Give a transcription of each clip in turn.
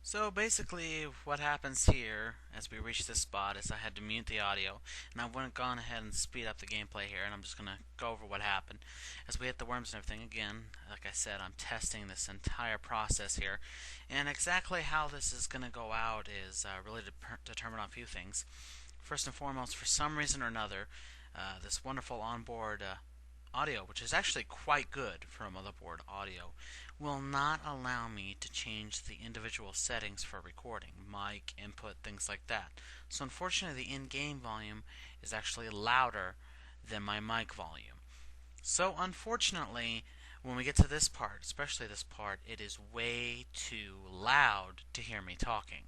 So basically what happens here as we reach this spot is I had to mute the audio, and I went gone ahead and speed up the gameplay here, and I'm just going to go over what happened. As we hit the worms and everything again, like I said, I'm testing this entire process here, and exactly how this is going to go out is really determined on a few things. First and foremost, for some reason or another, this wonderful onboard audio, which is actually quite good for a motherboard audio, will not allow me to change the individual settings for recording, mic, input, things like that. So unfortunately the in-game volume is actually louder than my mic volume. So unfortunately, when we get to this part, especially this part, it is way too loud to hear me talking.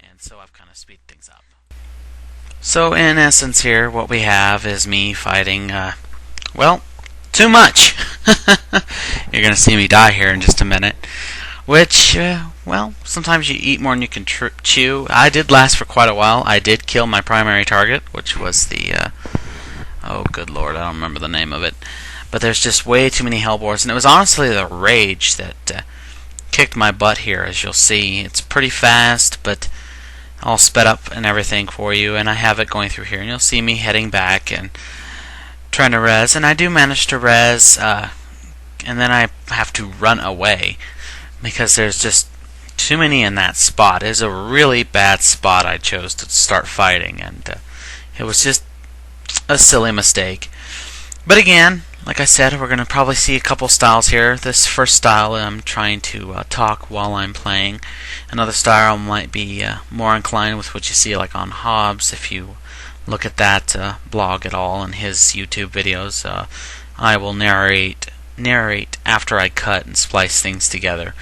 And so I've kind of speeded things up. So in essence here, what we have is me fighting, well, too much. You're going to see me die here in just a minute. Which, well, sometimes you eat more than you can chew. I did last for quite a while. I did kill my primary target, which was the, oh good lord, I don't remember the name of it. But there's just way too many hellbores, and it was honestly the rage that kicked my butt here, as you'll see. It's pretty fast, but all sped up and everything for you, and I have it going through here, and you'll see me heading back and trying to res, and I do manage to res, and then I have to run away because there's just too many in that spot. It's a really bad spot I chose to start fighting, and it was just a silly mistake. But again, like I said, we're going to probably see a couple styles here. This first style, I'm trying to talk while I'm playing. Another style might be more inclined with what you see like on Hobbs. If you look at that blog at all and his YouTube videos, I will narrate after I cut and splice things together.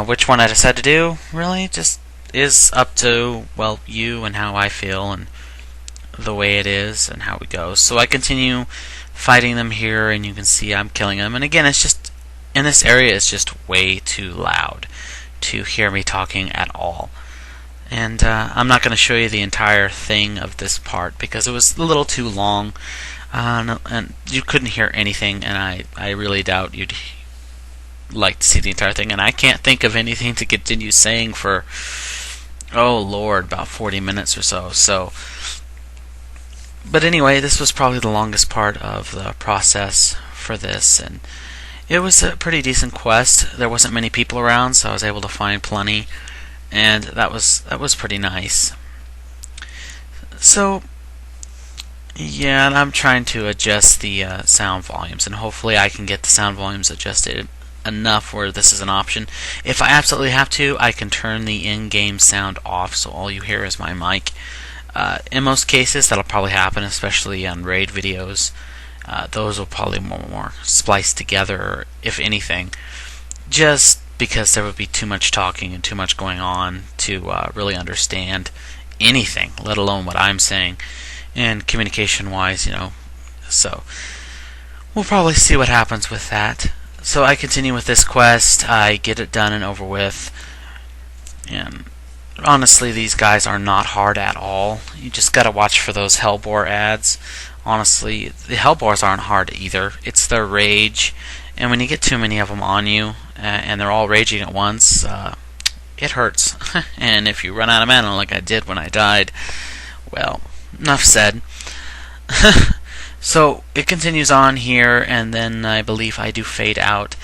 Which one I decide to do really just is up to, well, you and how I feel and the way it is and how it goes. So I continue fighting them here, and you can see I'm killing them. And again, it's just in this area, it's just way too loud to hear me talking at all. And I'm not going to show you the entire thing of this part because it was a little too long, and you couldn't hear anything, and I really doubt you'd like to see the entire thing. And I can't think of anything to continue saying for, oh lord, about 40 minutes or so. But anyway, this was probably the longest part of the process for this, and it was a pretty decent quest. There wasn't many people around, so I was able to find plenty, and that was pretty nice. So yeah, and I'm trying to adjust the sound volumes, and hopefully I can get the sound volumes adjusted enough where this is an option. If I absolutely have to, I can turn the in-game sound off, so all you hear is my mic. In most cases, that'll probably happen, especially on raid videos. Those will probably more spliced together, if anything, just because there would be too much talking and too much going on to really understand anything, let alone what I'm saying, and communication-wise, So we'll probably see what happens with that. So I continue with this quest. I get it done and over with, and honestly, these guys are not hard at all. You just gotta watch for those Hellbore ads. Honestly, the Hellbores aren't hard either. It's their rage, and when you get too many of them on you, and they're all raging at once, it hurts. And if you run out of mana like I did when I died, well, enough said. So it continues on here, and then I believe I do fade out.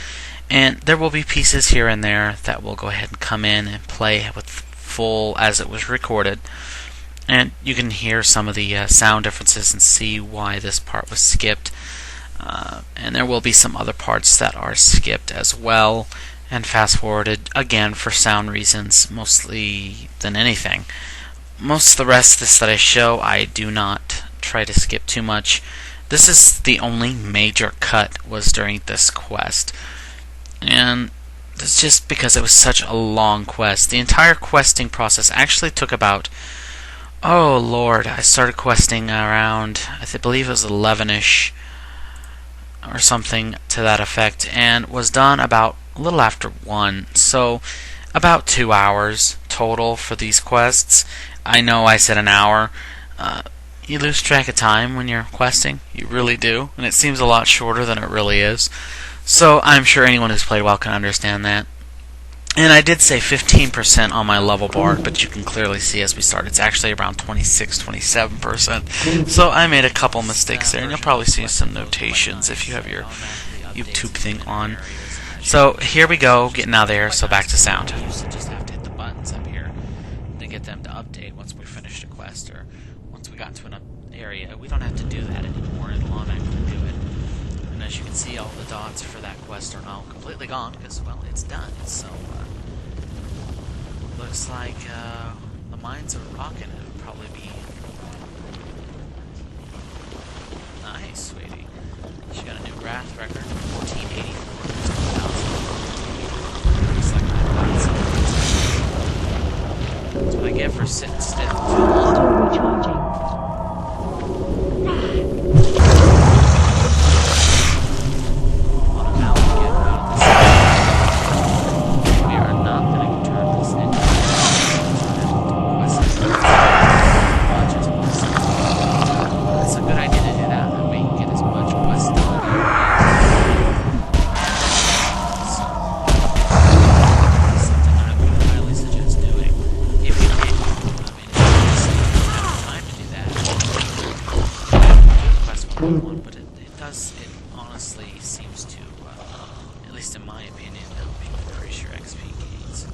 And there will be pieces here and there that will go ahead and come in and play with full as it was recorded, and you can hear some of the sound differences and see why this part was skipped, and there will be some other parts that are skipped as well and fast forwarded again for sound reasons mostly than anything. Most of the rest of this that I show, I do not try to skip too much. This is the only major cut was during this quest, and it's just because it was such a long quest. The entire questing process actually took about, oh lord, I started questing around, believe it was 11ish or something to that effect, and was done about a little after 1. So about 2 hours total for these quests. I know I said an hour. You lose track of time when you're questing. You really do, and it seems a lot shorter than it really is. So I'm sure anyone who's played WoW can understand that. And I did say 15% on my level bar, but you can clearly see as we start, it's actually around 26, 27%. So I made a couple mistakes there, and you'll probably see some notations if you have your YouTube thing on. So here we go, getting out of there, so back to sound. You used to just have to hit the buttons up here to get them to update once we finished a quest, or once we got to an area. We don't have to do that anymore, it'll automatically do it. And as you can see, all the dots for that quest are now completely gone, because, well, it's done. So, looks like the mines are rocking. It'll probably be nice, sweetie. She got a new wrath record, 1484. Looks like that's what I get for sitting still. Still recharging. But it honestly seems to, at least in my opinion, help you increase your XP gains.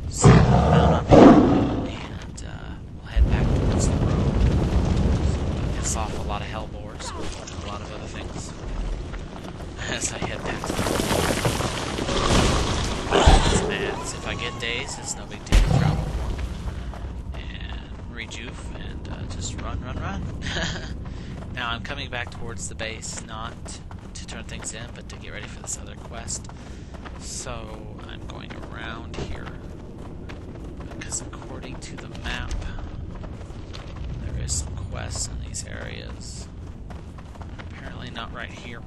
So mount up here, and we'll head back towards the road. Piss off a lot of hellbores and a lot of other things as I head back to the road. It's mad. If I get days, it's no big deal to travel more. And rejuve, and just run. Now I'm coming back towards the base, not to turn things in, but to get ready for this other quest. So I'm going around here, because according to the map, there is some quests in these areas. Apparently not right here.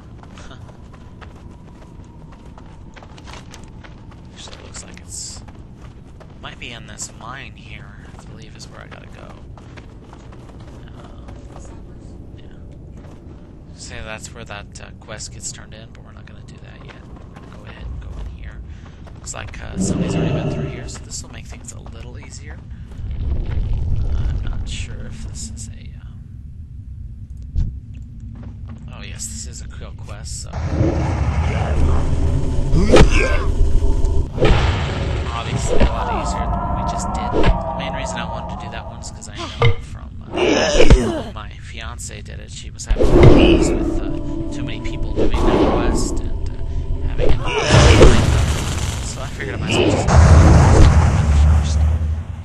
Actually, it looks like might be in this mine here, I believe is where I gotta go. Say that's where that quest gets turned in, but we're not going to do that yet. We're going to go ahead and go in here. Looks like somebody's already been through here, so this will make things a little easier. I'm not sure if this is a... Oh yes, this is a kill quest, so... Obviously a lot easier than what we just did. The main reason I wanted to do that one is because I know from... my fiance did it. She was having problems with too many people doing that quest and having it. So I figured I might as well just first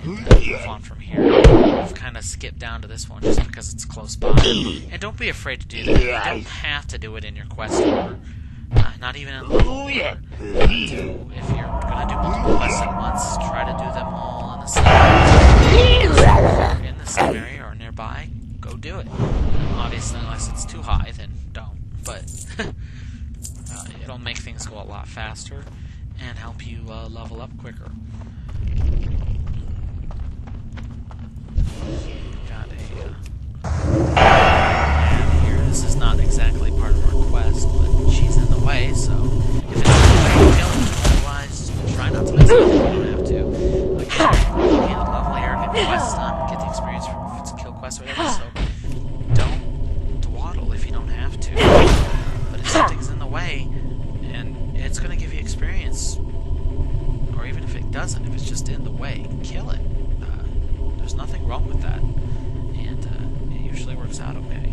and move on from here. I've kind of skipped down to this one just because it's close by. And don't be afraid to do that. You don't have to do it in your quest order. Not even in level order. If you're going to do multiple quests at once, try to do them all in the same area. If you're in the same area or nearby, go do it. Obviously, unless it's too high, then don't. But it'll make things go a lot faster and help you level up quicker. Got a man here. This is not exactly part of our quest, but she's in the way, so if it's in the way, kill her. Otherwise, try not to mess it up if you don't have to. Again, you can't level here, get the quest done, get the experience if it's a kill quest or whatever, so don't dawdle if you don't have to. But if something's in the way, and it's going to give you experience, or even if it doesn't, if it's just in the way, kill it. There's nothing wrong with that, and it usually works out okay.